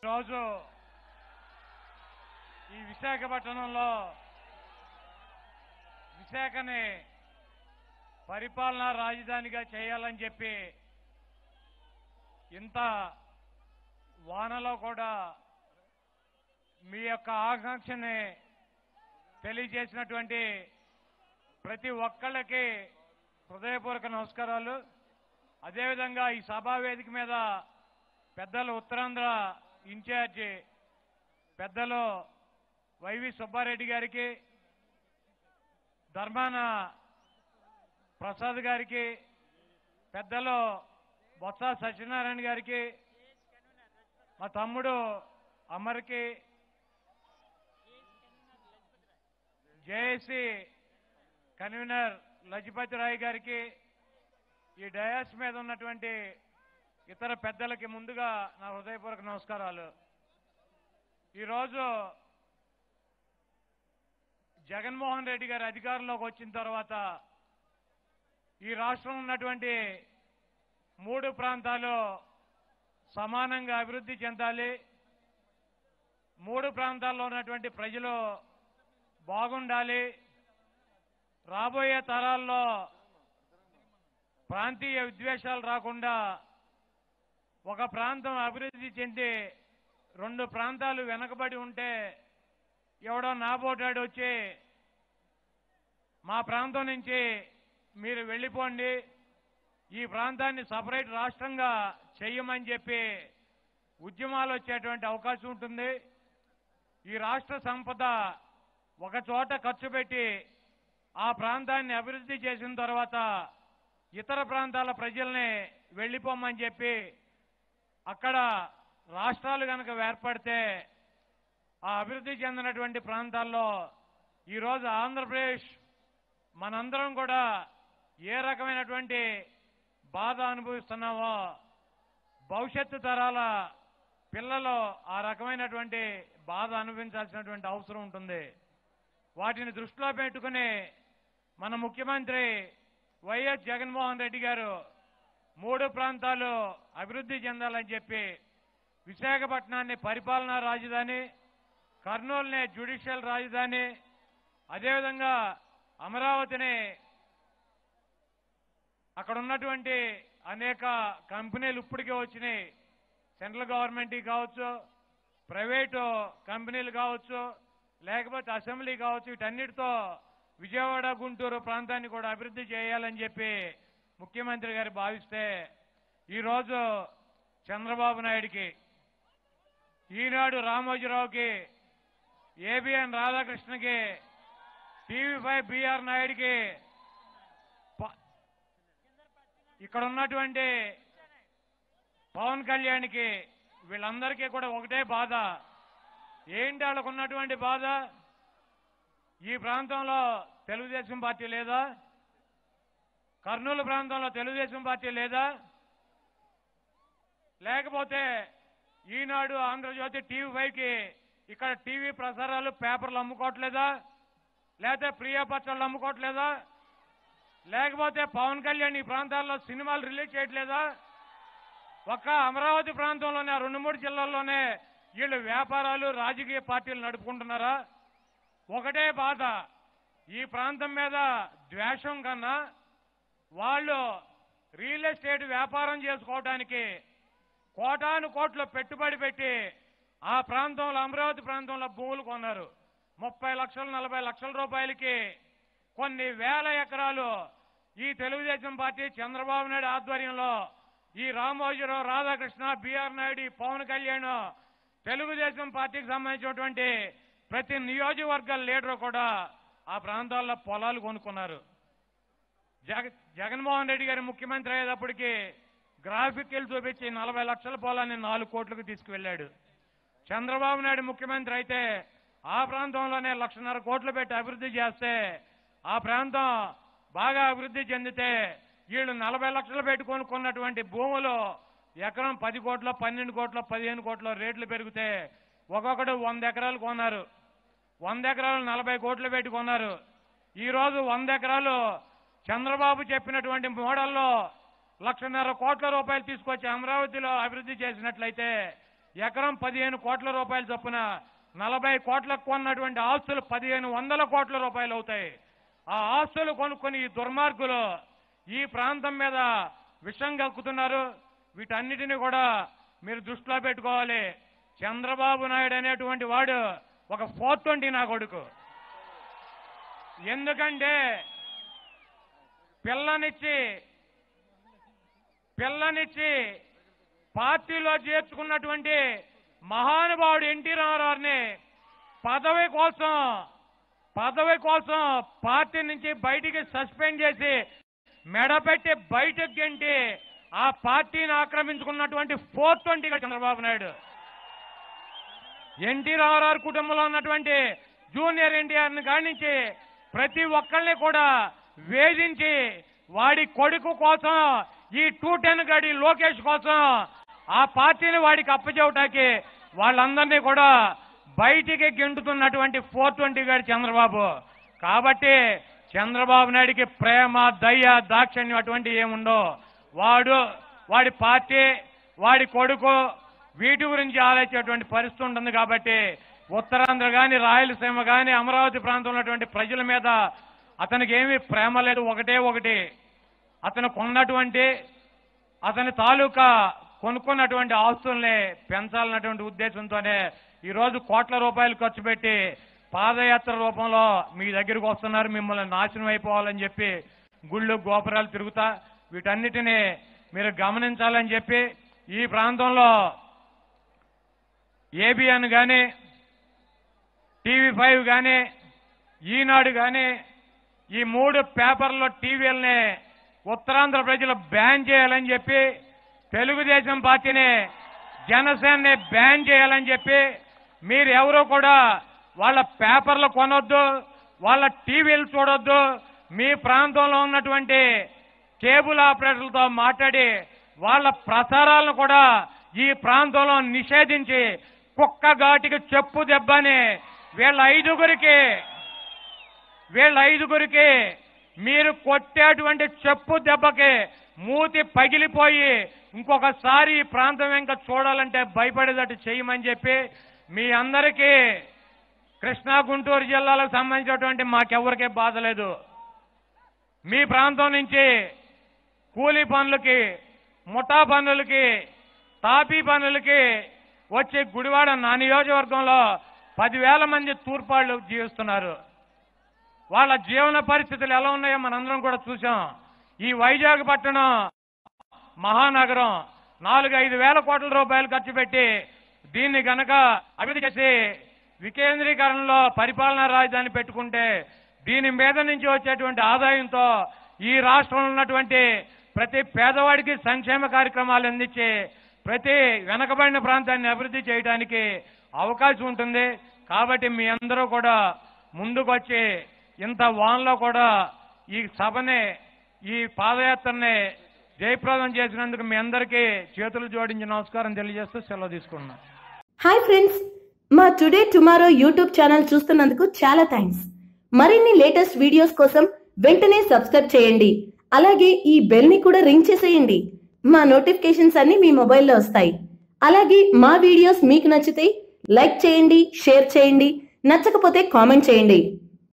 రోజు ఈ విశాఖపట్నంలో విశాఖని పరిపాలనా రాజధానిగా చేయాలని చెప్పి ఇంత వానలో కూడా మీ యొక్క ఆకాంక్షని తెలియజేసినటువంటి ప్రతి ఒక్కళ్ళకి హృదయపూర్వక నమస్కారాలు. అదేవిధంగా ఈ సభా వేదిక మీద పెద్దలు ఉత్తరాంధ్ర ఇన్ఛార్జి పెద్దలు వైవి సుబ్బారెడ్డి గారికి, ధర్మాన ప్రసాద్ గారికి, పెద్దలు బొత్స సత్యనారాయణ గారికి, మా తమ్ముడు అమర్కి, జేఏసీ కన్వీనర్ లజపతి రాయ్ గారికి, ఈ డయాస్ మీద ఉన్నటువంటి ఇతర పెద్దలకి ముందుగా నా హృదయపూర్వక నమస్కారాలు. ఈరోజు జగన్మోహన్ రెడ్డి గారు అధికారంలోకి వచ్చిన తర్వాత ఈ రాష్ట్రంలో ఉన్నటువంటి 3 ప్రాంతాలు సమానంగా అభివృద్ధి చెందాలి, 3 ప్రాంతాల్లో ఉన్నటువంటి ప్రజలు బాగుండాలి, రాబోయే తరాల్లో ప్రాంతీయ విద్వేషాలు రాకుండా ఒక ప్రాంతం అభివృద్ధి చెంది 2 ప్రాంతాలు వెనకబడి ఉంటే ఎవడో నాబోటాడు వచ్చి మా ప్రాంతం నుంచి మీరు వెళ్ళిపోండి, ఈ ప్రాంతాన్ని సపరేట్ రాష్ట్రంగా చెయ్యమని చెప్పి ఉద్యమాలు వచ్చేటువంటి అవకాశం ఉంటుంది. ఈ రాష్ట్ర సంపద ఒక చోట ఖర్చు పెట్టి ఆ ప్రాంతాన్ని అభివృద్ధి చేసిన తర్వాత ఇతర ప్రాంతాల ప్రజల్ని వెళ్ళిపోమని చెప్పి అక్కడ రాష్ట్రాలు కనుక ఏర్పడితే ఆ అభివృద్ధి చెందినటువంటి ప్రాంతాల్లో ఈరోజు ఆంధ్రప్రదేశ్ మనందరం కూడా ఏ రకమైనటువంటి బాధ అనుభవిస్తున్నామో భవిష్యత్తు తరాల పిల్లలు ఆ రకమైనటువంటి బాధ అనుభవించాల్సినటువంటి అవసరం ఉంటుంది. వాటిని దృష్టిలో పెట్టుకుని మన ముఖ్యమంత్రి వైఎస్ జగన్మోహన్ రెడ్డి గారు 3 ప్రాంతాలు అభివృద్ధి చెందాలని చెప్పి విశాఖపట్నాన్ని పరిపాలనా రాజధాని, కర్నూలుని జ్యుడిషియల్ రాజధాని, అదేవిధంగా అమరావతిని అక్కడ ఉన్నటువంటి అనేక కంపెనీలు ఇప్పటికే వచ్చినాయి, సెంట్రల్ గవర్నమెంట్ కావచ్చు, ప్రైవేటు కంపెనీలు కావచ్చు, లేకపోతే అసెంబ్లీ కావచ్చు, వీటన్నిటితో విజయవాడ గుంటూరు ప్రాంతాన్ని కూడా అభివృద్ధి చేయాలని చెప్పి ముఖ్యమంత్రి గారు భావిస్తే ఈరోజు చంద్రబాబు నాయుడికి, ఈనాడు రామోజీరావుకి, ఏబిఎన్ రాధాకృష్ణకి, టీవీ5 బిఆర్ నాయుడికి, ఇక్కడ ఉన్నటువంటి పవన్ కళ్యాణ్కి, వీళ్ళందరికీ కూడా ఒకటే బాధ. ఏంటి వాళ్ళకు ఉన్నటువంటి బాధ? ఈ ప్రాంతంలో తెలుగుదేశం పార్టీ లేదా? కర్నూలు ప్రాంతంలో తెలుగుదేశం పార్టీ లేదా? లేకపోతే ఈనాడు, ఆంధ్రజ్యోతి, టీవీ5కి ఇక్కడ టీవీ ప్రసారాలు పేపర్లు అమ్ముకోవట్లేదా? లేకపోతే ప్రియా పత్రాలు అమ్ముకోవట్లేదా? లేకపోతే పవన్ కళ్యాణ్ ఈ ప్రాంతాల్లో సినిమాలు రిలీజ్ చేయట్లేదా? ఒక్క అమరావతి ప్రాంతంలోనే 2-3 జిల్లాల్లోనే వీళ్ళు వ్యాపారాలు, రాజకీయ పార్టీలు నడుపుకుంటున్నారా? ఒకటే బాధ, ఈ ప్రాంతం మీద ద్వేషం కన్నా వాళ్ళు రియల్ ఎస్టేట్ వ్యాపారం చేసుకోవడానికి కోటాను కోట్లు పెట్టుబడి పెట్టి ఆ ప్రాంతంలో, అమరావతి ప్రాంతంలో భూములు కొన్నారు. 30 లక్షలు 40 లక్షల రూపాయలకి కొన్ని వేల ఎకరాలు ఈ తెలుగుదేశం పార్టీ చంద్రబాబు నాయుడు ఆధ్వర్యంలో ఈ రామోజీరావు, రాధాకృష్ణ, బిఆర్ నాయుడు, పవన్ కళ్యాణ్, తెలుగుదేశం పార్టీకి సంబంధించినటువంటి ప్రతి నియోజకవర్గ లీడర్ కూడా ఆ ప్రాంతాల్లో పొలాలు కొనుక్కున్నారు. జగన్మోహన్ రెడ్డి గారి ముఖ్యమంత్రి అయ్యేటప్పటికి గ్రాఫిక్లు చూపించి 40 లక్షల పొలాన్ని 4 కోట్లకు తీసుకువెళ్లాడు. చంద్రబాబు నాయుడు ముఖ్యమంత్రి అయితే ఆ ప్రాంతంలోనే 1.5 కోట్లు పెట్టి అభివృద్ధి చేస్తే ఆ ప్రాంతం బాగా అభివృద్ధి చెందితే వీళ్ళు 40 లక్షలు పెట్టి కొనుక్కున్నటువంటి భూములు ఎకరం 10 కోట్లు, 12 కోట్లు, 15 కోట్ల రేట్లు పెరిగితే ఒక్కొక్కడు 100 ఎకరాలు కొన్నారు. 100 ఎకరాలు 40 కోట్లు పెట్టి కొన్నారు. ఈరోజు 100 ఎకరాలు చంద్రబాబు చెప్పినటువంటి మోడల్లో 1.5 కోట్ల రూపాయలు తీసుకొచ్చి అమరావతిలో అభివృద్ధి చేసినట్లయితే ఎకరం 15 కోట్ల రూపాయలు చొప్పున 40 కోట్లకు కొన్నటువంటి ఆస్తులు 1500 కోట్ల రూపాయలు అవుతాయి. ఆ ఆస్తులు కొనుక్కొని ఈ దుర్మార్గులు ఈ ప్రాంతం మీద విషం కక్కుతున్నారు. వీటన్నిటిని కూడా మీరు దృష్టిలో పెట్టుకోవాలి. చంద్రబాబు నాయుడు అనేటువంటి వాడు ఒక 420 నా కొడుకు. ఎందుకంటే పిల్లనిచ్చి పార్టీలో చేర్చుకున్నటువంటి మహానుభావుడు ఎన్టీ రామారావుని పదవి కోసం పార్టీ నుంచి బయటికి సస్పెండ్ చేసి మెడపెట్టి బయటకు గెంటి ఆ పార్టీని ఆక్రమించుకున్నటువంటి 420 చంద్రబాబు నాయుడు. ఎన్టీ రామారావు కుటుంబంలో ఉన్నటువంటి జూనియర్ ఎన్టీఆర్ని కానించి ప్రతి ఒక్కళ్ళని కూడా వేధించి వాడి కొడుకు కోసం ఈ 210 గడి లోకేష్ కోసం ఆ పార్టీని వాడికి అప్పచెవటానికి వాళ్ళందరినీ కూడా బయటికి గెంటుతున్నటువంటి 420 గడి చంద్రబాబు. కాబట్టి చంద్రబాబు నాయుడికి ప్రేమ, దయ, దాక్షిణ్యం అటువంటి ఏముండో వాడి పార్టీ, వాడి కొడుకు వీటి గురించి ఆలోచించేటువంటి పరిస్థితి ఉంటుంది. కాబట్టి ఉత్తరాంధ్ర కానీ, రాయలసీమ కానీ, అమరావతి ప్రాంతంలో ఉన్నటువంటి ప్రజల మీద అతనికి ఏమీ ప్రేమ లేదు. ఒకటి అతను కొన్నటువంటి అతని తాలూకా కొనుక్కున్నటువంటి ఆస్తుల్ని పెంచాలన్నటువంటి ఉద్దేశంతోనే ఈరోజు కోట్ల రూపాయలు ఖర్చు పెట్టి పాదయాత్ర రూపంలో మీ దగ్గరికి వస్తున్నారు. మిమ్మల్ని నాశనం అయిపోవాలని చెప్పి గుళ్ళు గోపురాలు తిరుగుతా వీటన్నిటినీ మీరు గమనించాలని చెప్పి ఈ ప్రాంతంలో ఏబిఎన్ కానీ, టీవీ5 కానీ, ఈనాడు కానీ ఈ 3 పేపర్లో టీవీలని ఉత్తరాంధ్ర ప్రజలు బ్యాన్ చేయాలని చెప్పి, తెలుగుదేశం పార్టీని, జనసేనని బ్యాన్ చేయాలని చెప్పి మీరు ఎవరూ కూడా వాళ్ళ పేపర్లు కొనొద్దు, వాళ్ళ టీవీలు చూడొద్దు. మీ ప్రాంతంలో ఉన్నటువంటి కేబుల్ ఆపరేటర్లతో మాట్లాడి వాళ్ళ ప్రసారాలను కూడా ఈ ప్రాంతంలో నిషేధించి కుక్క ఘాటికి చెప్పు దెబ్బని వీళ్ళ ఐదుగురికి మీరు కొట్టేటువంటి చెప్పు దెబ్బకి మూతి పగిలిపోయి ఇంకొకసారి ఈ ప్రాంతం ఇంకా చూడాలంటే భయపడేటట్టు చేయమని చెప్పి మీ అందరికీ కృష్ణా, గుంటూరు జిల్లాలకు సంబంధించినటువంటి మాకెవరికే బాధ లేదు. మీ ప్రాంతం నుంచి కూలీ పనులకి, ముఠా పనులకి, తాపీ పనులకి వచ్చి గుడివాడ నా నియోజకవర్గంలో 10,000 మంది తూర్పాళ్ళు జీవిస్తున్నారు. వాళ్ళ జీవన పరిస్థితులు ఎలా ఉన్నాయో మనందరం కూడా చూసాం. ఈ వైజాగ్ పట్టణం మహానగరం 4-5 వేల కోట్ల రూపాయలు ఖర్చు పెట్టి దీన్ని గనక అభివృద్ధి చేసి వికేంద్రీకరణలో పరిపాలనా రాజధాని పెట్టుకుంటే దీని మీద నుంచి వచ్చేటువంటి ఆదాయంతో ఈ రాష్ట్రంలో ఉన్నటువంటి ప్రతి పేదవాడికి సంక్షేమ కార్యక్రమాలు అందించి ప్రతి వెనకబడిన ప్రాంతాన్ని అభివృద్ధి చేయడానికి అవకాశం ఉంటుంది. కాబట్టి మీ అందరూ కూడా ముందుకొచ్చి ఇంత వాన్లో కూడా ఈ సభని, ఈ పాదయాత్రని జయప్రదం చేసినందుకు మీ అందరికీ చేతులు జోడించి నమస్కారం తెలియజేస్తూ సెలవు తీసుకున్నాను. హాయ్ ఫ్రెండ్స్, మా టుడే టుమారో యూట్యూబ్ ఛానల్ చూస్తున్నందుకు చాలా థ్యాంక్స్. మరిన్ని లేటెస్ట్ వీడియోస్ కోసం వెంటనే సబ్స్క్రైబ్ చేయండి. అలాగే ఈ బెల్ ని కూడా రింగ్ చేసేయండి. మా నోటిఫికేషన్స్ అన్ని మీ మొబైల్లో వస్తాయి. అలాగే మా వీడియోస్ మీకు నచ్చితే లైక్ చేయండి, షేర్ చేయండి, నచ్చకపోతే కామెంట్ చేయండి.